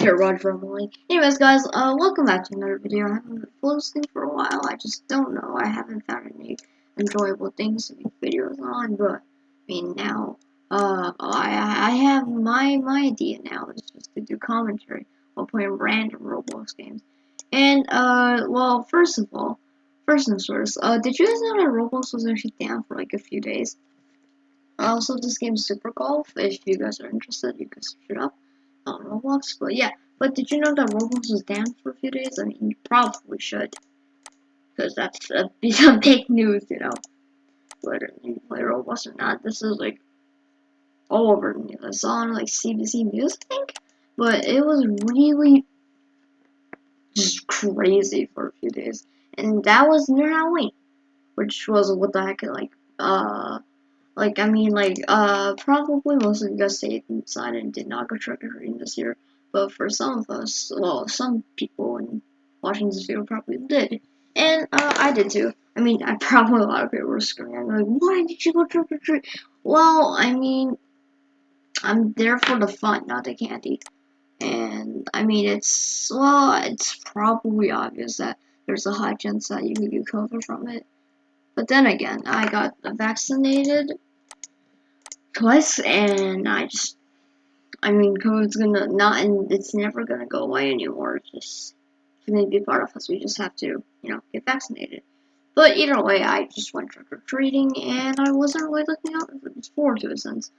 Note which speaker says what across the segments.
Speaker 1: here, Roger Emily. Anyways, guys, welcome back to another video. I haven't been posting for a while. I just don't know. I haven't found any enjoyable things to make videos on, but I mean now, I have my idea now is just to do commentary while playing random Roblox games. And well, first things first. Did you guys know that Roblox was actually down for like a few days? Also, this game Super Golf. If you guys are interested, you can search it up on Roblox. But yeah, but did you know that Roblox was down for a few days? I mean, you probably should, because that's a piece of big news, you know. Whether you play Roblox or not, this is like all over the news. I saw on like CBC News, I think, but it was really just crazy for a few days, and that was near Halloween, which was what the heck, probably most of you guys stayed inside and did not go trick-or-treating this year. But for some of us, well, some people in watching this video probably did. And, I did too. I mean, I probably a lot of people were screaming, like, why did you go trick-or-treat? Well, I mean, I'm there for the fun, not the candy. And, I mean, it's probably obvious that there's a high chance that you could get COVID from it. But then again, I got vaccinated twice, and I mean, COVID's gonna not, and it's never gonna go away anymore. It's gonna be part of us. We just have to, you know, get vaccinated. But either way, I just went trick-or-treating, and I wasn't really looking forward to it since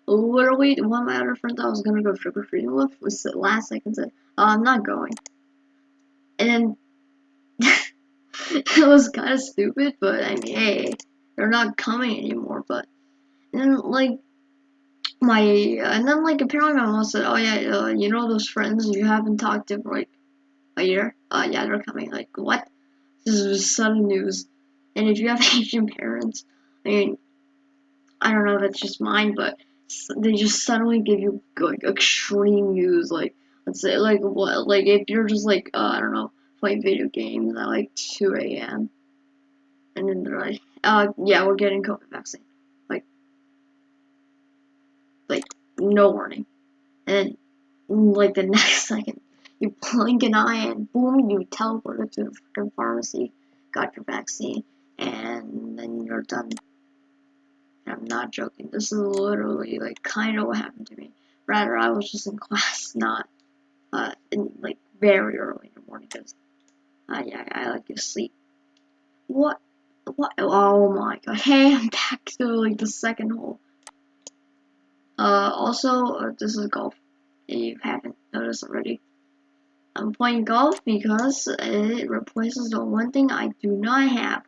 Speaker 1: literally one of my other friends I was gonna go trick-or-treating with was the last second said, oh, I'm not going. And it was kind of stupid, but I mean, hey, they're not coming anymore, but, and like, and then like apparently my mom said, oh yeah, you know those friends you haven't talked to for like a year? Yeah, they're coming. Like, what? This is just sudden news. And if you have Asian parents, I mean, I don't know if it's just mine, but they just suddenly give you like extreme news. Like, let's say like what? Like if you're just like I don't know, playing video games at like 2 a.m. and then they're like, yeah, we're getting COVID vaccine. Like, like no warning. And like the next second, you blink an eye and boom, you teleported to the freaking pharmacy, got your vaccine, and then you're done. And I'm not joking. This is literally like kind of what happened to me. Rather, I was just in class, not in like very early in the morning, because yeah, I like to sleep. What? What? Oh my god! Hey, I'm back to like the second hole. Also, this is golf. If you haven't noticed already. I'm playing golf because it replaces the one thing I do not have.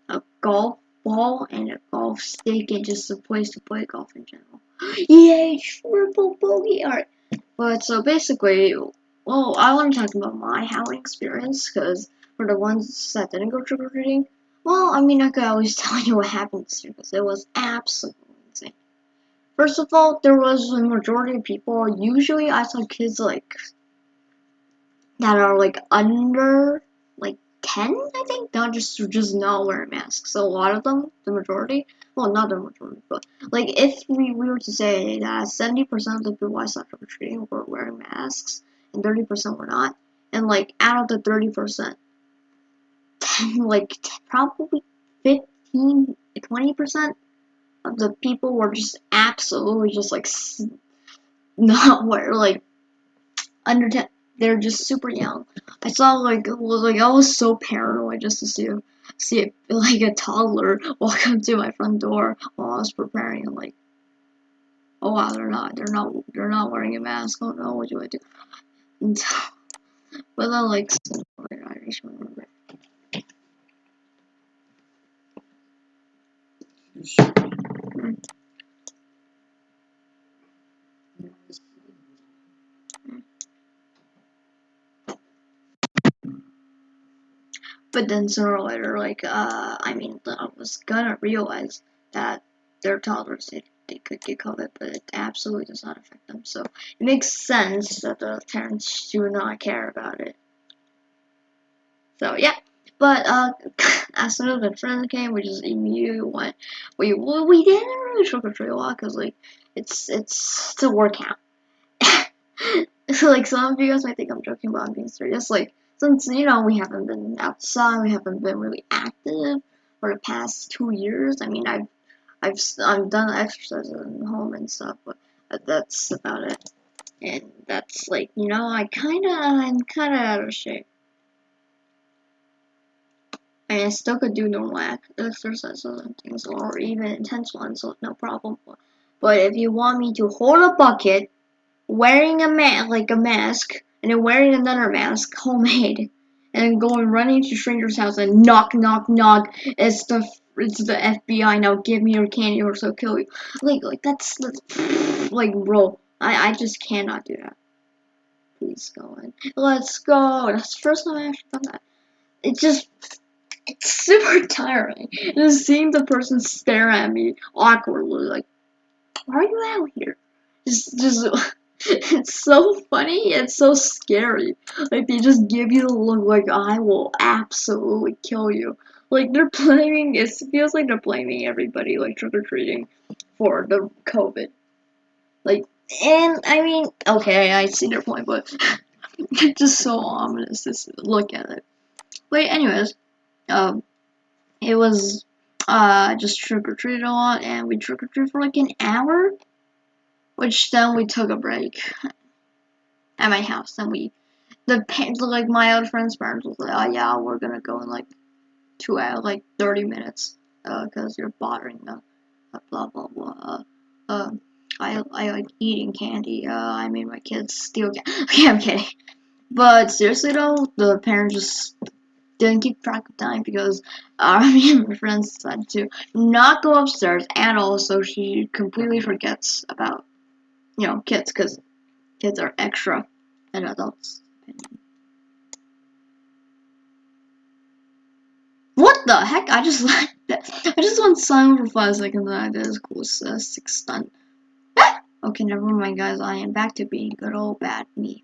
Speaker 1: A golf ball and a golf stick and just a place to play golf in general. Yay, triple bogey! Alright, but so basically, well, I want to talk about my Halloween experience, because for the ones that didn't go trick-or-treating, well, I mean, I could always tell you what happened this year, because it was absolutely insane. First of all, there was a majority of people. Usually, I saw kids like that are like under like 10, I think, not just not wearing masks. So a lot of them, the majority, well, not the majority, but like if we were to say that 70% of the people I saw trick-or-treating were wearing masks and 30% were not, and like out of the 30%, probably 15, 20% of the people were just absolutely just like not wear like under 10. They're just super young. I saw I was so paranoid just to see like a toddler walk up to my front door while I was preparing, and like, oh wow, they're not wearing a mask. Oh no, what do I do? And, but then like I just remember. But then sooner or later, like, I mean, I was gonna realize that they're toddlers, they could get COVID, but it absolutely does not affect them. So it makes sense that the parents do not care about it. So yeah, But as soon as the friends came, we just immediately went. We didn't really trick or treat a lot because like it's a workout. So like some of you guys might think I'm joking, but I'm being serious. Like since we haven't been outside, we haven't been really active for the past 2 years. I mean I've done exercises at home and stuff, but that's about it. And that's like I'm kinda out of shape. I mean, I still could do normal exercises and things, or even intense ones, so no problem. But if you want me to hold a bucket, wearing a mask, and then wearing another mask, homemade, and then going running to strangers' house and knock, knock, knock, it's the FBI. Now give me your candy or so kill you. Like that's like bro. I just cannot do that. Please go in. Let's go. That's the first time I actually done that. It just it's super tiring. Just seeing the person stare at me awkwardly, like, why are you out here? Just, it's so funny. It's so scary. Like they just give you the look, like I will absolutely kill you. Like they're blaming. It feels like they're blaming everybody, like trick or treating, for the COVID. Like, and I mean, okay, I see their point, but it's just so ominous to look at it. But anyways, um. It was just trick or treat a lot, and we trick or treat for like an hour, which then we took a break at my house. Then the parents, like my other friend's parents, was like, "Oh yeah, we're gonna go in like 2 hours, like 30 minutes, because you're bothering them." Blah blah blah. I like eating candy. I made my kids steal candy. Okay, I'm kidding. But seriously though, the parents just didn't keep track of time because me and my friends decided to not go upstairs at all, so she completely forgets about kids because kids are extra than adults. What the heck? I just like that. I just went silent for 5 seconds and I did this cool six stunt. Okay, never mind, guys. I am back to being good old bad me.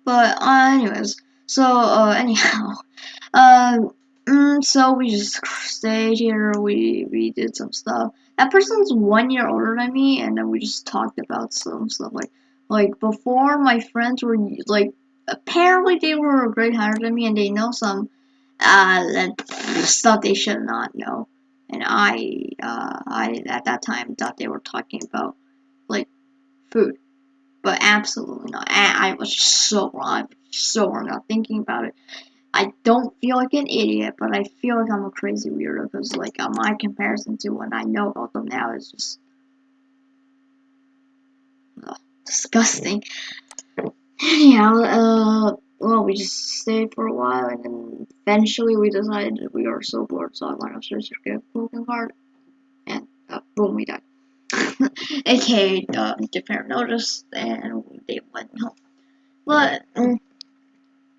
Speaker 1: But anyways, so anyhow, uh, so we just stayed here. We did some stuff. That person's 1 year older than me, and then we just talked about some stuff like before. My friends were like apparently they were a grade higher than me, and they know some stuff they should not know. And I at that time thought they were talking about like food. But absolutely not. I was so wrong. So wrong. Not thinking about it. I don't feel like an idiot, but I feel like I'm a crazy weirdo because, like, my comparison to what I know about them now is just disgusting. Anyhow, well, we just stayed for a while, and then eventually we decided we were so bored, so I went upstairs to get a Pokemon card, and boom, we died. AKA, the parent noticed, and they went home. But,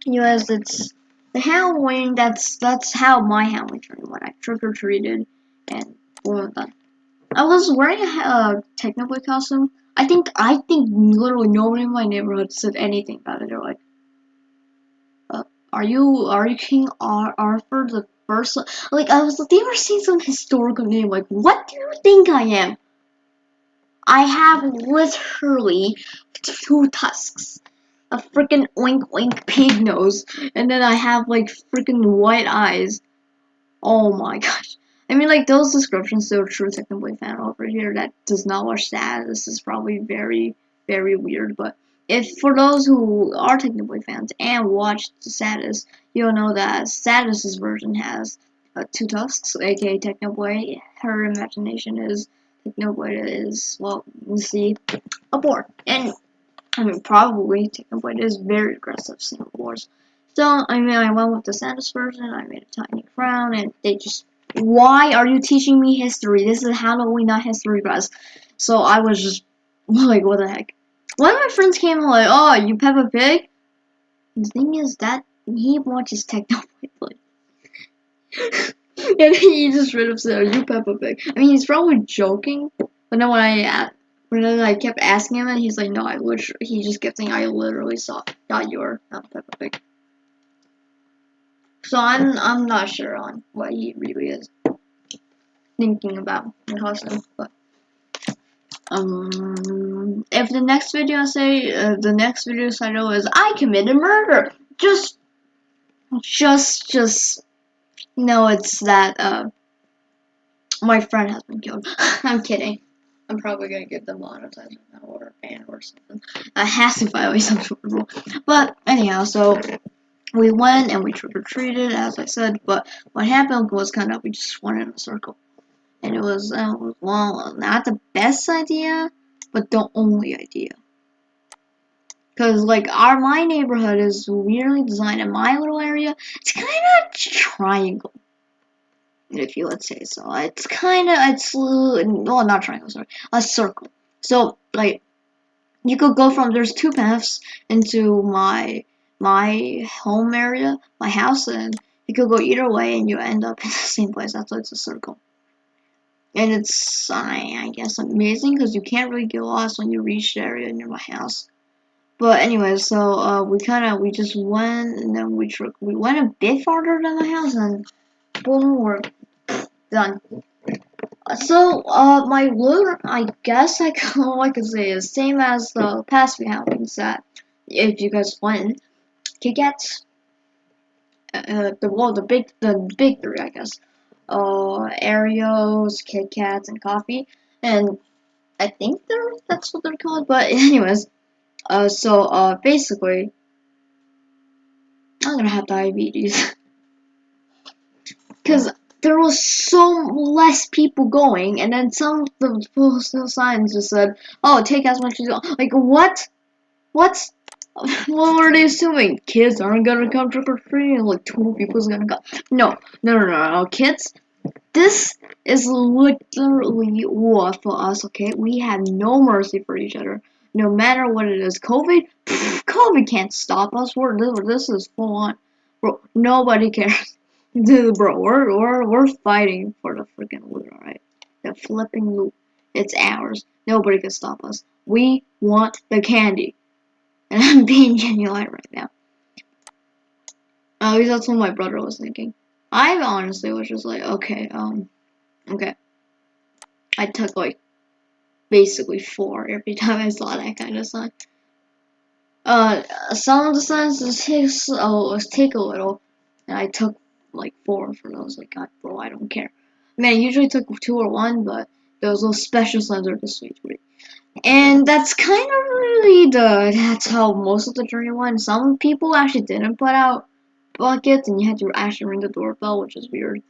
Speaker 1: anyways, it's the Halloween. That's how my Halloween turned when I trick or treated, and boom, done. I was wearing a Technoboy costume. I think literally nobody in my neighborhood said anything about it. They're like, "Are you King Arthur the first?" Like they were saying some historical name. Like, what do you think I am? I have literally 2 tusks, a freaking oink oink pig nose, and then I have like freaking white eyes. Oh my gosh. I mean, like, those descriptions to a true Technoblade fan over here that does not watch that, this is probably very, very weird, but if for those who are Technoblade fans and watch Satis, you'll know that Satis's version has 2 tusks, aka Technoblade. Her imagination is Technoblade is, well, you see, a boar. And, I mean, probably Technoblade is very aggressive Single Wars. So, I mean, I went with the Satis version, I made a tiny crown, and they just, why are you teaching me history? This is Halloween, not history class. So I was just, like, what the heck? One of my friends came like, oh, you Peppa Pig? The thing is that he watches Technoblade, like, and he just straight up said, are you Peppa Pig? I mean, he's probably joking, but then when I kept asking him, and he's like, no, he just kept saying, I literally thought you were not Peppa Pig. So I'm not sure on what he really is thinking about the costume, but if the next video I say the next video title is I committed murder, just know it's that my friend has been killed. I'm kidding. I'm probably gonna get demonetized now or banned or something. I has to violate some sort of rule. But anyhow, so we went and we trick or treated, as I said. But what happened was kind of we just went in a circle, and it was well, not the best idea, but the only idea. Cause like my neighborhood is weirdly designed in my little area. It's kind of triangle, if you let's say so. It's kind of well, not triangle, sorry, a circle. So like you could go from there's two paths into my home area, my house, and you could go either way, and you end up in the same place. That's why it's a circle. And it's I guess amazing because you can't really get lost when you reach the area near my house. But anyway, so we just went and then we went a bit farther than the house and boom, we're done. So my lure, I guess all I can say is same as the past few outings that if you guys went, Kit Kats, the big three I guess, Aerios, Kit Kats, and coffee, and I think that's what they're called. But anyways, basically I'm gonna have diabetes. Because there was so less people going, and then some of the postal signs just said, "Oh, take as much as you want." Like what? What? What were they assuming? Kids aren't gonna come trick or treating. Like 2 people's gonna go. No. Kids, this is literally war for us. Okay, we have no mercy for each other. No matter what it is, COVID can't stop us. This is full on, bro. Nobody cares. Dude, bro, we're fighting for the freaking loot, alright? The flipping loot. It's ours. Nobody can stop us. We want the candy. And I'm being genuine right now. At least that's what my brother was thinking. I honestly was just like, okay. I took like basically 4 every time I saw that kind of sign. Some of the signs take a little, and I took like 4 for those. Like, God, bro, I don't care. I mean, I usually took 2 or 1, but those little special signs are the sweet to me. And that's kind of really that's how most of the journey went. Some people actually didn't put out buckets, and you had to actually ring the doorbell, which is weird.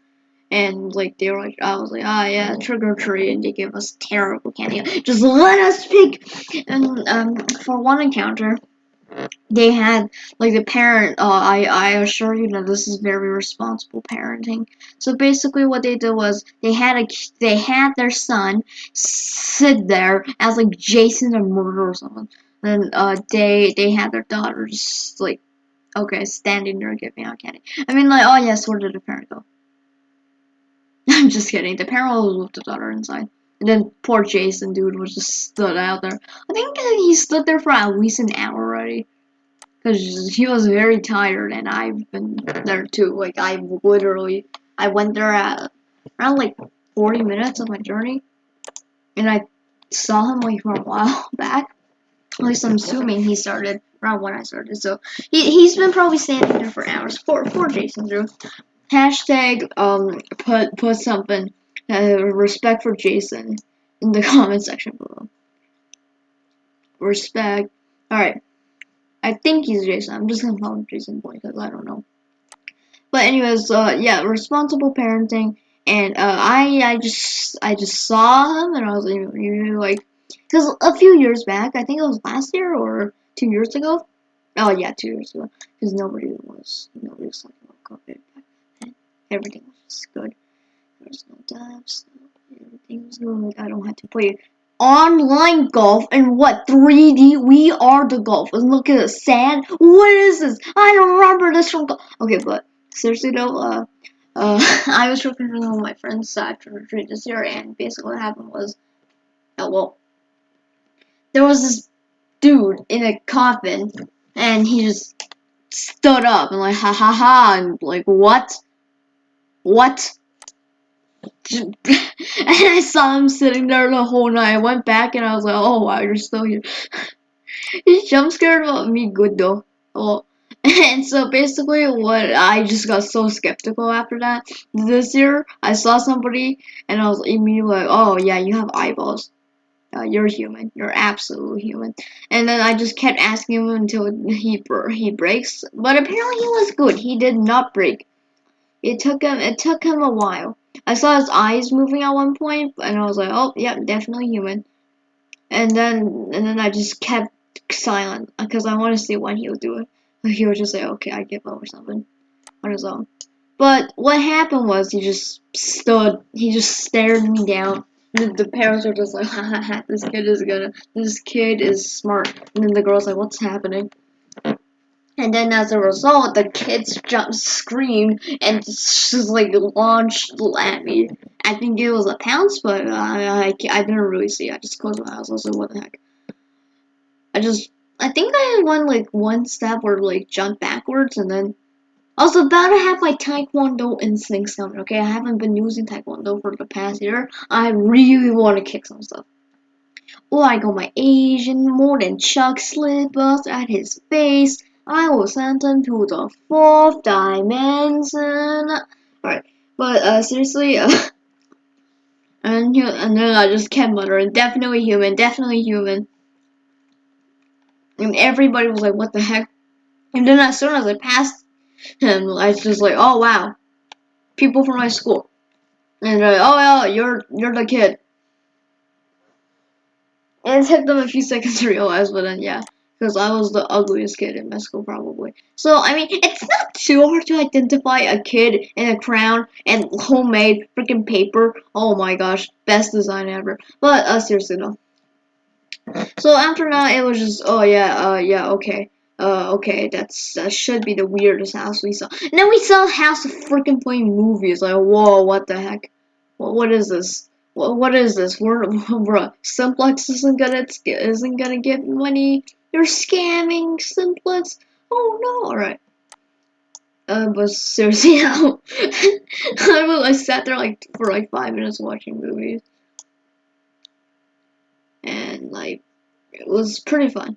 Speaker 1: And like they were like, I was like, ah, yeah, trick or treat, and they gave us terrible candy. Just let us pick. And for one encounter, they had like the parent. I assure you that this is very responsible parenting. So basically, what they did was they had their son sit there as like Jason or murder or something. And they had their daughter just like okay standing there giving out candy. I mean like oh yes, where did the parent go? I'm just kidding. The parent was with the daughter inside. And then poor Jason, dude, was just stood out there. I think he stood there for at least an hour already. Because he was very tired, and I've been there too. Like, I went there at around like 40 minutes of my journey. And I saw him like for a while back. At least I'm assuming he started around when I started. So, he's been probably standing there for hours. Poor Jason, dude. Hashtag put something respect for Jason in the comment section below. Respect. All right, I think he's Jason. I'm just gonna call him Jason Boy because I don't know. But anyways, yeah, responsible parenting, and I just saw him and I was really like, because a few years back, I think it was last year or 2 years ago. Oh yeah, 2 years ago, because nobody was talking about COVID back then. Everything was just good. There's no deaths. Everything was good. I don't have to play online golf and what 3D. We are the golf. And look at the sand. What is this? I don't remember this from golf. Okay, but seriously though, I was tripping with one of my friends after retreat this year, and basically what happened was, well, there was this dude in a coffin, and he just stood up and like ha ha ha and like what? And I saw him sitting there the whole night. I went back and I was like, oh wow, you're still here. He jump scared about me good though. Well, and so basically, what I just got so skeptical after that. This year, I saw somebody and I was immediately like, oh yeah, you have eyeballs. You're human. You're absolutely human. And then I just kept asking him until he breaks. But apparently he was good. He did not break. It took him a while. I saw his eyes moving at one point, and I was like, oh, yeah, definitely human. And then I just kept silent because I want to see when he would do it. He would just say, okay, I give up or something on his own. But what happened was he just stared me down. The parents were just like, ha ha ha, this kid is smart. And then the girl's like, what's happening? And then as a result, the kids screamed, and just like launched at me. I think it was a pounce, but I didn't really see. I just closed my eyes. I was like, what the heck? I think I had like one step or like jump backwards, and then I was about to have my Taekwondo instincts coming. Okay, I haven't been using Taekwondo for the past year. I really want to kick some stuff. Oh, I got my Asian more than Chuck slippers at his face. I will send him to the fourth dimension. Alright, but seriously, and then I just kept muttering, definitely human, definitely human. And everybody was like, what the heck? And then as soon as I passed him, I was just like, oh wow, people from my school. And they're like, oh yeah, you're the kid. And it took them a few seconds to realize, but then yeah, because I was the ugliest kid in my school probably. So I mean, it's not too hard to identify a kid in a crown and homemade freaking paper. Oh my gosh, best design ever. But seriously though. So after that, it was just oh yeah, yeah, okay. Okay, that should be the weirdest house we saw. And then we saw a house of freaking playing movies. Like, whoa, what the heck? What is this? What is this? Bruh, Simplex isn't gonna give money. You're scamming Simplex. Oh no! All right. But seriously, I sat there like for like 5 minutes watching movies, and like it was pretty fun.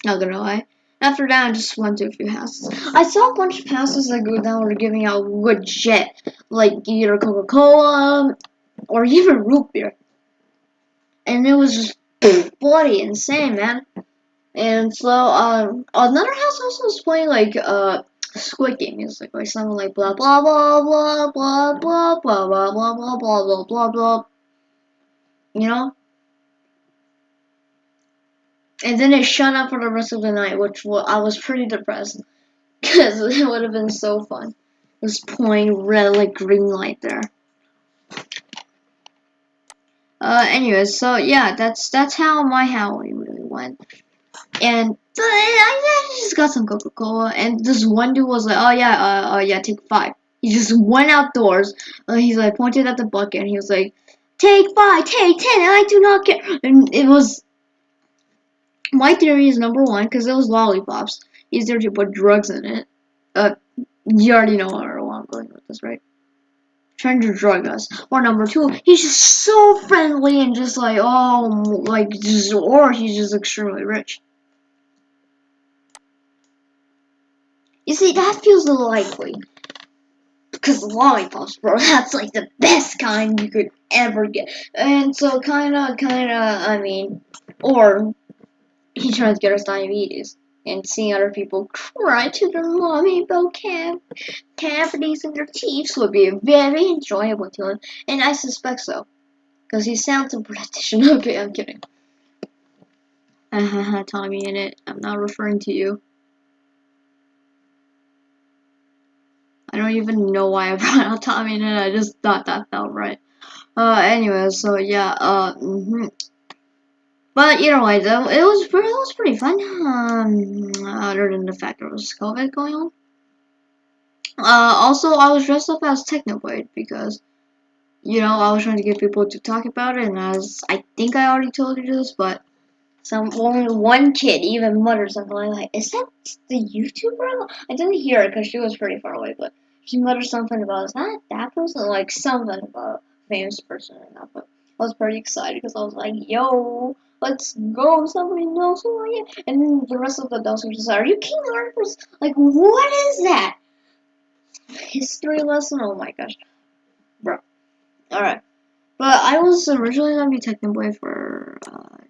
Speaker 1: Not gonna lie. After that, I just went to a few houses. I saw a bunch of houses that were giving out legit, like either Coca-Cola or even root beer, and it was just bloody insane, man. And so, another house also was playing like Squid Game music, like something like blah blah blah blah blah blah blah blah blah blah blah blah blah blah. You know. And then it shut up for the rest of the night, which I was pretty depressed because it would have been so fun. Just playing red like green light there. Anyways, so yeah, that's how my Halloween really went. And I just got some Coca-Cola, and this one dude was like, "Oh yeah, take 5." He just went outdoors. He's like pointed at the bucket, and he was like, "Take 5, take 10, and I do not care." And it was my theory is number one because it was lollipops. Easier to put drugs in it. You already know where I'm going with this, right? Trying to drug us. Or number two, he's just so friendly and just like, oh, like, just, or he's just extremely rich. You see, that feels likely. Because lollipops, bro, that's like the best kind you could ever get. And so, I mean, or he tries to get us diabetes. And seeing other people cry to their mommy about cavities in their teeth would be very enjoyable to him. And I suspect so. Because he sounds British. Okay, I'm kidding. Tommy in it. I'm not referring to you. I don't even know why I brought out Tommy in it. I just thought that felt right. Anyway, so yeah, But either way, though, it was pretty fun. Other than the fact there was COVID going on. Also, I was dressed up as Technoblade because, I was trying to get people to talk about it, and as I think I already told you this, but only one kid even muttered something like, "Is that the YouTuber?" I didn't hear it because she was pretty far away, but she muttered something about, "Is that person?" Like something about a famous person and that. But I was pretty excited because I was like, "Yo, let's go! Somebody knows who I am." And then the rest of the adults were just like, "Are you King Arthur's? Like, what is that? History lesson? Oh my gosh, bro." All right. But I was originally gonna be Technoboy for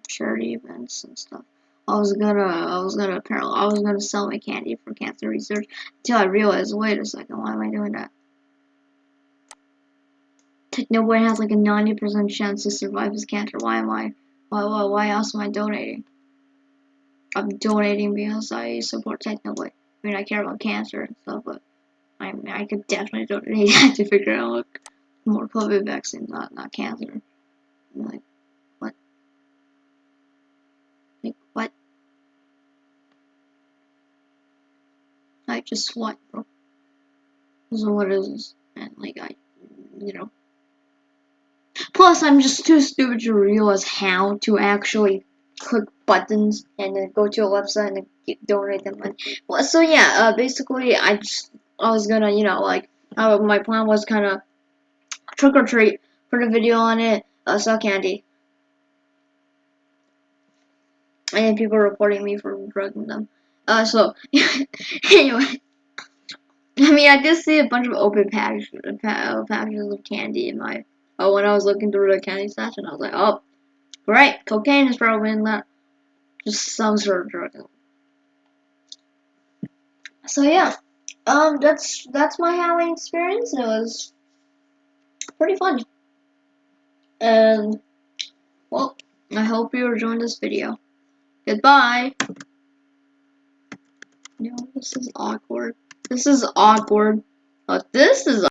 Speaker 1: charity events and stuff. I was gonna sell my candy for cancer research until I realized, wait a second, why am I doing that? Technoboy has like a 90% chance to survive his cancer. Why else am I donating? I'm donating because I support Technoboy. I mean, I care about cancer and stuff, but I could definitely donate that to figure out like more COVID vaccines, not cancer. Like what? Like what? Like just what, bro? So what is this? And like you know. Plus, I'm just too stupid to realize how to actually click buttons and then go to a website and then donate them money. Well, so yeah, basically, I was gonna, like, my plan was kind of trick or treat, put a video on it, sell candy, and then people reporting me for drugging them. So anyway. I mean, I did see a bunch of open packages of candy in my. Oh, when I was looking through the candy stash, and I was like, oh, great, cocaine is probably in that. Just some sort of drug. So yeah, that's my Halloween experience. It was pretty fun, and well, I hope you enjoyed this video. Goodbye. No, this is awkward. This is awkward. This is